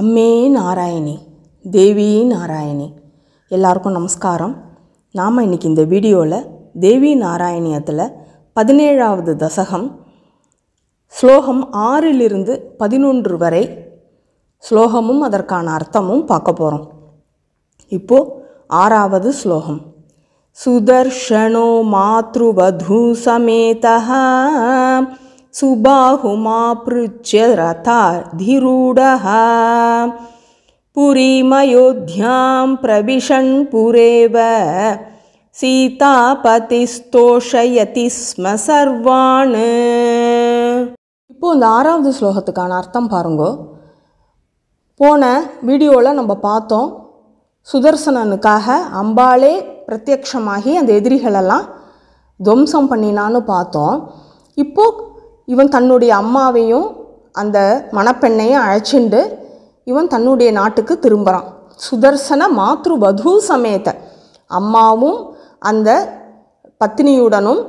அம்மே நாராயணி, தேவி நாராயணி, எல்லாருக்கும் நமஸ்காரம். நாம் இன்றைக்கி இந்த வீடியோவில் தேவி நாராயணியத்தில் 17வது தசகம் ஸ்லோகம் 6லிருந்து 11 வரை ஸ்லோகமும் அதற்கான அர்த்தமும் பார்க்க போகிறோம். இப்போது 6வது ஸ்லோகம். சுதர்ஷனோ மாத்ருவதூ சமேதஹ சுபாஹுமாப்ருச்ய ரதாதிரூடஹ புரீமயோத்யாம் பிரவிஷன் புரேவ சீதாபதிஸ்தோஷயதி ஸ்ம சர்வான். இப்போது இந்த 6வது ஸ்லோகத்துக்கான அர்த்தம் பாருங்கோ. போன வீடியோவில் நம்ம பார்த்தோம், சுதர்சனனுக்காக அம்பாளே பிரத்யக்ஷமாகி அந்த எதிரிகளெல்லாம் துவம்சம் பண்ணினான்னு பார்த்தோம். இப்போது இவன் தன்னுடைய அம்மாவையும் அந்த மணப்பெண்ணையும் அழைச்சிண்டு இவன் தன்னுடைய நாட்டுக்கு திரும்புகிறான். சுதர்சன மாத்ருவதூ சமேத, அம்மாவும் அந்த பத்னியுடனும்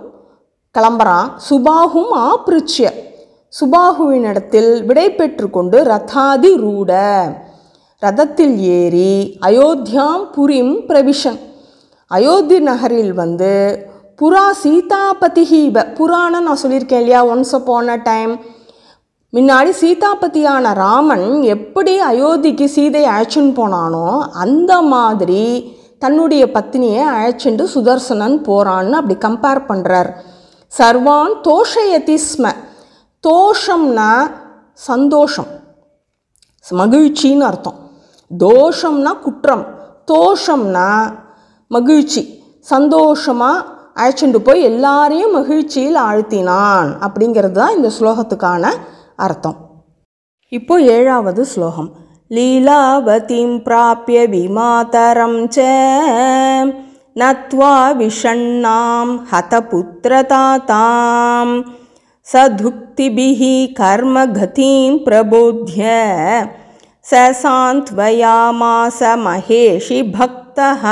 கிளம்புறான். சுபாகும் ஆப்ருச்சிய, சுபாகுவினிடத்தில் விடை பெற்று கொண்டு ரதாதி ரூட, ரதத்தில் ஏறி அயோத்தியாம் புரிம் பிரவிஷன், அயோத்தி நகரில் வந்து புரா சீதாபதிஹீப, புராண நான் சொல்லியிருக்கேன் இல்லையா, ஒன்ஸ் அப்பான் அ டைம், முன்னாடி சீதாபதியான ராமன் எப்படி அயோத்திக்கு சீதையை அழைச்சின்னு போனானோ அந்த மாதிரி தன்னுடைய பத்னியை அழைச்சிண்டு சுதர்சனன் போகிறான்னு அப்படி கம்பேர் பண்ணுறார். சர்வான் தோஷயதி ஸ்ம, தோஷம்னா சந்தோஷம், மகிழ்ச்சின்னு அர்த்தம். தோஷம்னா குற்றம், தோஷம்னா மகிழ்ச்சி, சந்தோஷமாக அழைச்சிட்டு போய் எல்லாரையும் மகிழ்ச்சியில் ஆழ்த்தினான் அப்படிங்கிறது தான் இந்த ஸ்லோகத்துக்கான அர்த்தம். இப்போ 7வது ஸ்லோகம். லீலாவதிம் பிராப்ய விமாதரம் ச நத்வா விஷண்ணாம் ஹதபுத்ரதாதாம் சதுக்திபிஹி கர்மகதீம் பிரபோத்ய சசாந்த்வயாமாச மகேஷி பக்தஹ.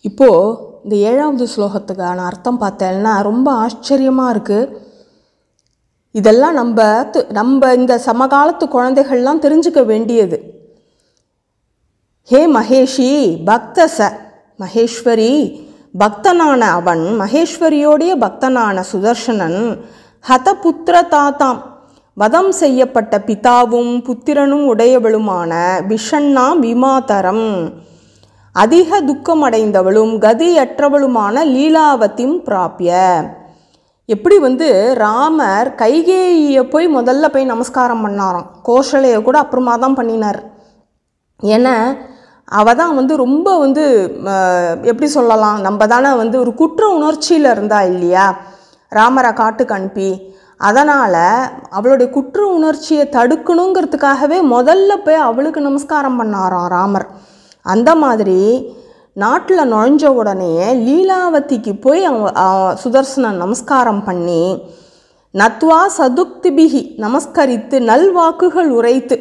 இப்போது இந்த 7வது ஸ்லோகத்துக்கான அர்த்தம் பார்த்தேன்னா ரொம்ப ஆச்சரியமாக இருக்குது. இதெல்லாம் நம்ம இந்த சமகாலத்து குழந்தைகள்லாம் தெரிஞ்சுக்க வேண்டியது. ஹே மகேஷி பக்தச, மகேஸ்வரி பக்தனான அவன், மகேஸ்வரியோடைய பக்தனான சுதர்சனன், ஹதபுத்திர தாத்தாம் வதம் செய்யப்பட்ட பிதாவும் புத்திரனும் உடையவளுமான விஷண்ணாம் விமாதரம் அதிக துக்கமடைந்தவளும் கதியற்றவளுமான லீலாவதிம் பிராப்ய. எப்படி வந்து ராமர் கைகேயியை போய் முதல்ல போய் நமஸ்காரம் பண்ணாராம், கோசலையை கூட அப்புறமா தான் பண்ணினார். ஏன்னா அவள் தான் வந்து ரொம்ப வந்து எப்படி சொல்லலாம், நம்ம தானே வந்து ஒரு குற்ற உணர்ச்சியில் இருந்தா இல்லையா ராமரை காட்டுக்கு அனுப்பி, அதனால் அவளுடைய குற்ற உணர்ச்சியை தடுக்கணுங்கிறதுக்காகவே முதல்ல போய் அவளுக்கு நமஸ்காரம் பண்ணாராம் ராமர். அந்த மாதிரி நாட்டில் நுழைஞ்ச உடனே லீலாவதிக்கு போய் சுதர்சனன் நமஸ்காரம் பண்ணி நத்வா சதுக்திபிஹி நமஸ்கரித்து நல்வாக்குகள் உரைத்து,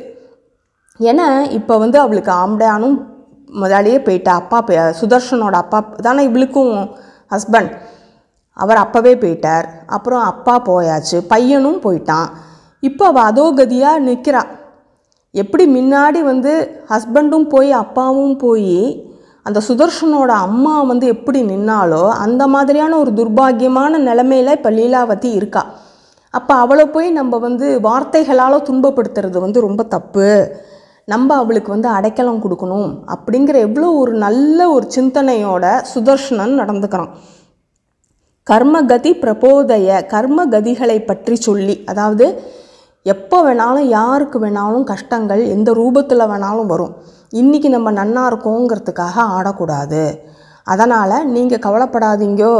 ஏன்னா இப்போ வந்து அவளுக்கு ஆம்படையானும் முதலையே போயிட்டா, அப்பா சுதர்சனோட அப்பா தானே இவளுக்கும் ஹஸ்பண்ட், அவர் அப்போவே போயிட்டார். அப்புறம் அப்பா போயாச்சு, பையனும் போயிட்டான். இப்போ அவள் அதோகதியாக நிற்கிறா. எப்படி முன்னாடி வந்து ஹஸ்பண்டும் போய் அப்பாவும் போய் அந்த சுதர்சனோட அம்மா வந்து எப்படி நின்னாலோ அந்த மாதிரியான ஒரு துர்பாகியமான நிலைமையில் இப்போ லீலாவதி இருக்கா. அப்போ அவளை போய் நம்ம வந்து வார்த்தைகளால் துன்பப்படுத்துறது வந்து ரொம்ப தப்பு, நம்ம அவளுக்கு வந்து அடைக்கலம் கொடுக்கணும் அப்படிங்கிற எவ்வளோ ஒரு நல்ல ஒரு சிந்தனையோட சுதர்சனன் நடந்துக்கிறான். கர்மகதி பிரபோதய, கர்மகதிகளை பற்றி சொல்லி, அதாவது எப்போ வேணாலும் யாருக்கு வேணாலும் கஷ்டங்கள் எந்த ரூபத்தில் வேணாலும் வரும், இன்றைக்கி நம்ம நன்னா இருக்கோங்கிறதுக்காக ஆடக்கூடாது, அதனால் நீங்கள் கவலைப்படாதீங்கோ,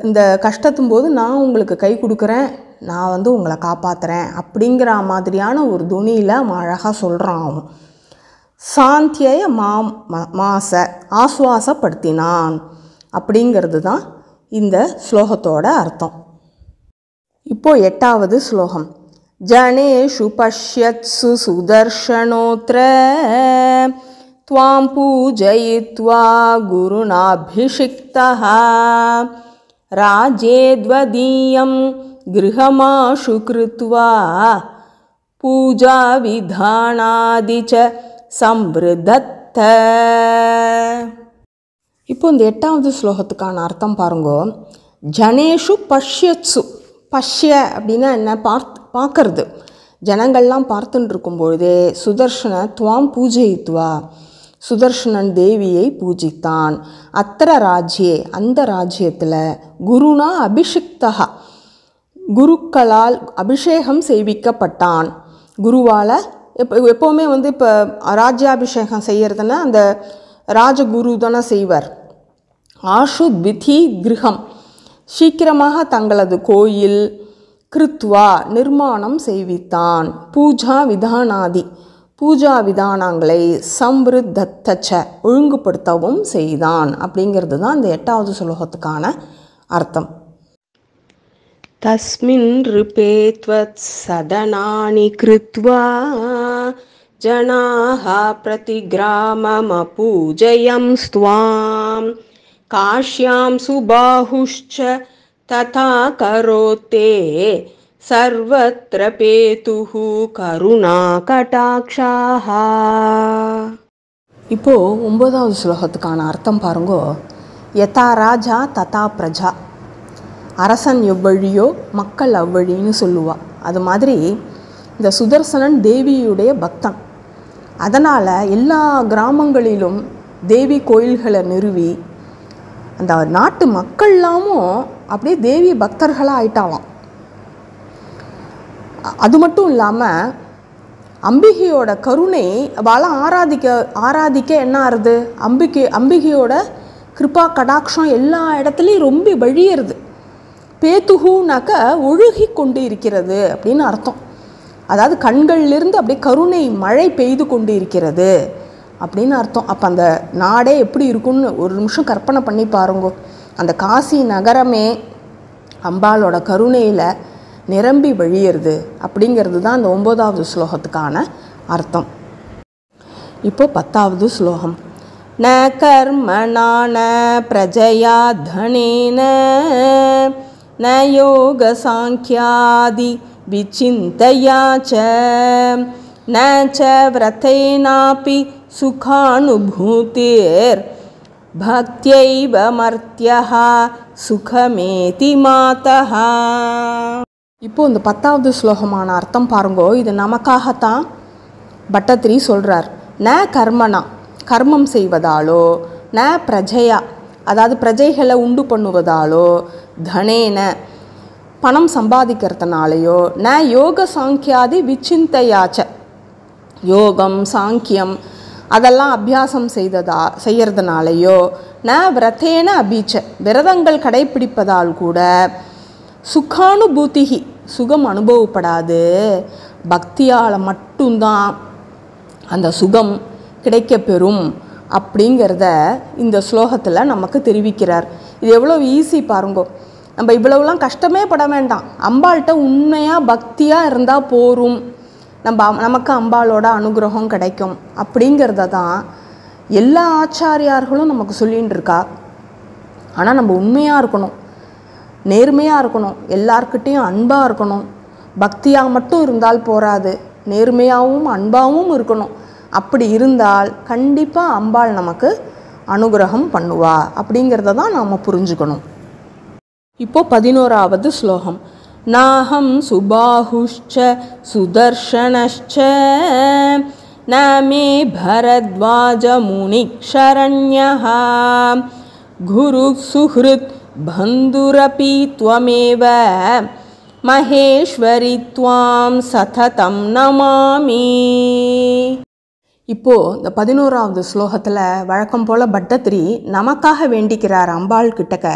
இந்த கஷ்டத்தும் போது நான் உங்களுக்கு கை கொடுக்குறேன், நான் வந்து உங்களை காப்பாற்றுறேன் அப்படிங்கிற மாதிரியான ஒரு துணியில் அழகாக சொல்கிறான் அவன். சாந்திய மாச ஆஸ்வாசப்படுத்தினான் அப்படிங்கிறது தான் இந்த ஸ்லோகத்தோட அர்த்தம். இப்போது 8வது ஸ்லோகம். ஜனேஷு பஷ்யத்சு சுதர்ஷனோத்ர த்வாம் பூஜயித்வா குருநாபிஷிக்தஹ ராஜேத்வதீயம் கிருஹமாஷு கிருத்வா பூஜா விதானாதி ச சம்ருதத்த. இப்போ இந்த 8வது ஸ்லோகத்துக்கான அர்த்தம் பாருங்கோ. ஜனேஷு பஷ்யத்சு. பஷ்ய அப்படின்னா என்ன? பார்க்கறது. ஜனங்கள்லாம் பார்த்துட்டு இருக்கும்பொழுதே சுதர்ஷன துவாம் பூஜயித்வா, சுதர்ஷனன் தேவியை பூஜித்தான். அத்திர ராஜ்யே, அந்த ராஜ்யத்தில் குருனா அபிஷிக்தா, குருக்களால் அபிஷேகம் செய்விக்கப்பட்டான். குருவால் எப்போவுமே இப்போ ராஜ்யாபிஷேகம் செய்கிறதுனா அந்த ராஜகுரு தானே செய்வர். ஆஷு த்விதி கிரகம், சீக்கிரமாக தங்களது கோயில் கிருத்வா நிர்மாணம் செய்வித்தான். பூஜா விதானாதி, பூஜா விதானங்களை சம்ருத்தச்ச ஒழுங்குபடுத்தவும் செய்தான். அப்படிங்கிறது தான் இந்த 8வது ஸ்லோகத்துக்கான அர்த்தம். தஸ்மின் ரிபே த்வத் சதனானி கிருத்வா ஜனாஹ பிரதிகிராமமபூஜயம் ஸ்த்வாம் காஷ்யாம் சுபாஹுஷ்ச ததா கரோத்தே சர்வத்ர பேதுஹு கருணா கடாக்ஷாஹ. இப்போ 9வது ஸ்லோகத்துக்கான அர்த்தம் பாருங்கோ. யதா ராஜா ததா பிரஜா, அரசன் எவ்வழியோ மக்கள் அவ்வழின்னு சொல்லுவா. அது மாதிரி இந்த சுதர்சனன் தேவியுடைய பக்தன். அதனால் எல்லா கிராமங்களிலும் தேவி கோயில்களை நிறுவி அந்த நாட்டு மக்கள்லாமும் அப்படியே தேவி பக்தர்களாக ஆயிட்டாலாம். அது மட்டும் இல்லாமல் அம்பிகையோட கருணை அவளை ஆராதிக்க என்ன ஆறுது? அம்பிகையோட கிருபா கடாட்சம் எல்லா இடத்துலையும் ரொம்ப வழியறது. பேத்துகுனாக்க ஒழுகி கொண்டு இருக்கிறது அப்படின்னு அர்த்தம். அதாவது கண்கள்லேருந்து அப்படியே கருணை மழை பெய்து கொண்டு இருக்கிறது அப்படின்னு அர்த்தம். அப்போ அந்த நாடே எப்படி இருக்குன்னு ஒரு நிமிஷம் கற்பனை பண்ணி பாருங்கோ. அந்த காசி நகரமே அம்பாளோட கருணையில் நிரம்பி வழியிறது அப்படிங்கிறது தான் அந்த 9வது ஸ்லோகத்துக்கான அர்த்தம். இப்போ 10வது ஸ்லோகம். ந கர்மணான பிரஜயா தனேன ந யோக சாங்கியாதி விசிந்தயா ச ந ச வ்ரதேனாபி சுகானுபூதிர் பக்த்யைவ மர்த்யஹ சுகமேதி மாதஹ. இப்போ இந்த 10வது ஸ்லோகமான அர்த்தம் பாருங்கோ. இது நமக்காகத்தான் பட்டத்திரி சொல்கிறார். ந கர்மனா, கர்மம் செய்வதாலோ, ந பிரஜையா, அதாவது பிரஜைகளை உண்டு பண்ணுவதாலோ, தனேன பணம் சம்பாதிக்கிறதுனாலையோ, ந யோக சாங்கியாதி விசிந்தையாச்ச, யோகம் சாங்கியம் அதெல்லாம் அபியாசம் செய்யறதுனாலையோ, ந விரதேன அபீச்ச விரதங்கள் கடைப்பிடிப்பதால் கூட சுகானுபூதிகி சுகம் அனுபவப்படாது. பக்தியால் மட்டும்தான் அந்த சுகம் கிடைக்கப்பெறும் அப்படிங்கிறத இந்த ஸ்லோகத்தில் நமக்கு தெரிவிக்கிறார். இது எவ்வளோ ஈஸி பாருங்கோ. நம்ம இவ்வளவுலாம் கஷ்டமே பட வேண்டாம். அம்பாள்கிட்ட உண்மையாக பக்தியாக இருந்தால் போரும், நமக்கு அம்பாளோட அனுகிரகம் கிடைக்கும் அப்படிங்கிறத தான் எல்லா ஆச்சாரியார்களும் நமக்கு சொல்லின்னு இருக்கா. ஆனால் நம்ம உண்மையாக இருக்கணும், நேர்மையாக இருக்கணும், எல்லார்கிட்டையும் அன்பாக இருக்கணும். பக்தியாக மட்டும் இருந்தால் போராது, நேர்மையாகவும் அன்பாகவும் இருக்கணும். அப்படி இருந்தால் கண்டிப்பாக அம்பாள் நமக்கு அனுகிரகம் பண்ணுவா அப்படிங்கிறத தான் நாம் புரிஞ்சுக்கணும். இப்போ 11வது ஸ்லோகம். நாஹம் சுபாஹுஷ்ச சுதர்ஷனஷ்ச ந மே பரத்வாஜ முனிக்ஷரண்யஹ குரு சுஹ்ருத் பந்துரபி த்வமேவ மகேஸ்வரி த்வாம் சததம் நமாமி. இப்போது இந்த 11வது ஸ்லோகத்தில் வழக்கம் போல் பட்டத்திரி நமக்காக வேண்டிக்கிறார் அம்பாள் கிட்டக்க.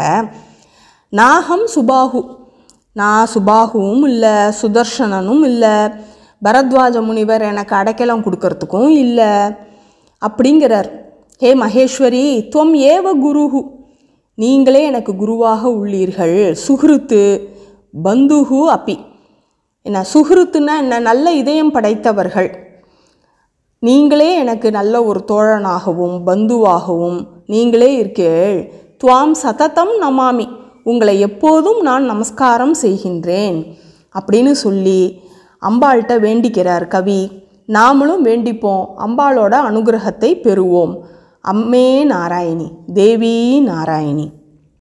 நாகம் சுபாஹு, நான் சுபாகுவும் இல்லை, சுதர்ஷனனும் இல்லை, பரத்வாஜ முனிவர் எனக்கு அடைக்கலம் கொடுக்கறதுக்கும் இல்லை அப்படிங்கிறார். ஹே மகேஸ்வரி, துவம் ஏவ குருஹு, நீங்களே எனக்கு குருவாக உள்ளீர்கள். சுஹ்ருத்து பந்துஹு அப்பி, என்ன சுஹ்ருத்துன்னா என்ன? நல்ல இதயம் படைத்தவர்கள். நீங்களே எனக்கு நல்ல ஒரு தோழனாகவும் பந்துவாகவும் நீங்களே இருக்கீள். துவாம் சததம் நமாமி, உங்களை எப்போதும் நான் நமஸ்காரம் செய்கின்றேன் அப்படின்னு சொல்லி அம்பாள்கிட்ட வேண்டிக்கிறார் கவி. நாமளும் வேண்டிப்போம், அம்பாளோட அனுகிரகத்தை பெறுவோம். அம்மே நாராயணி, தேவி நாராயணி.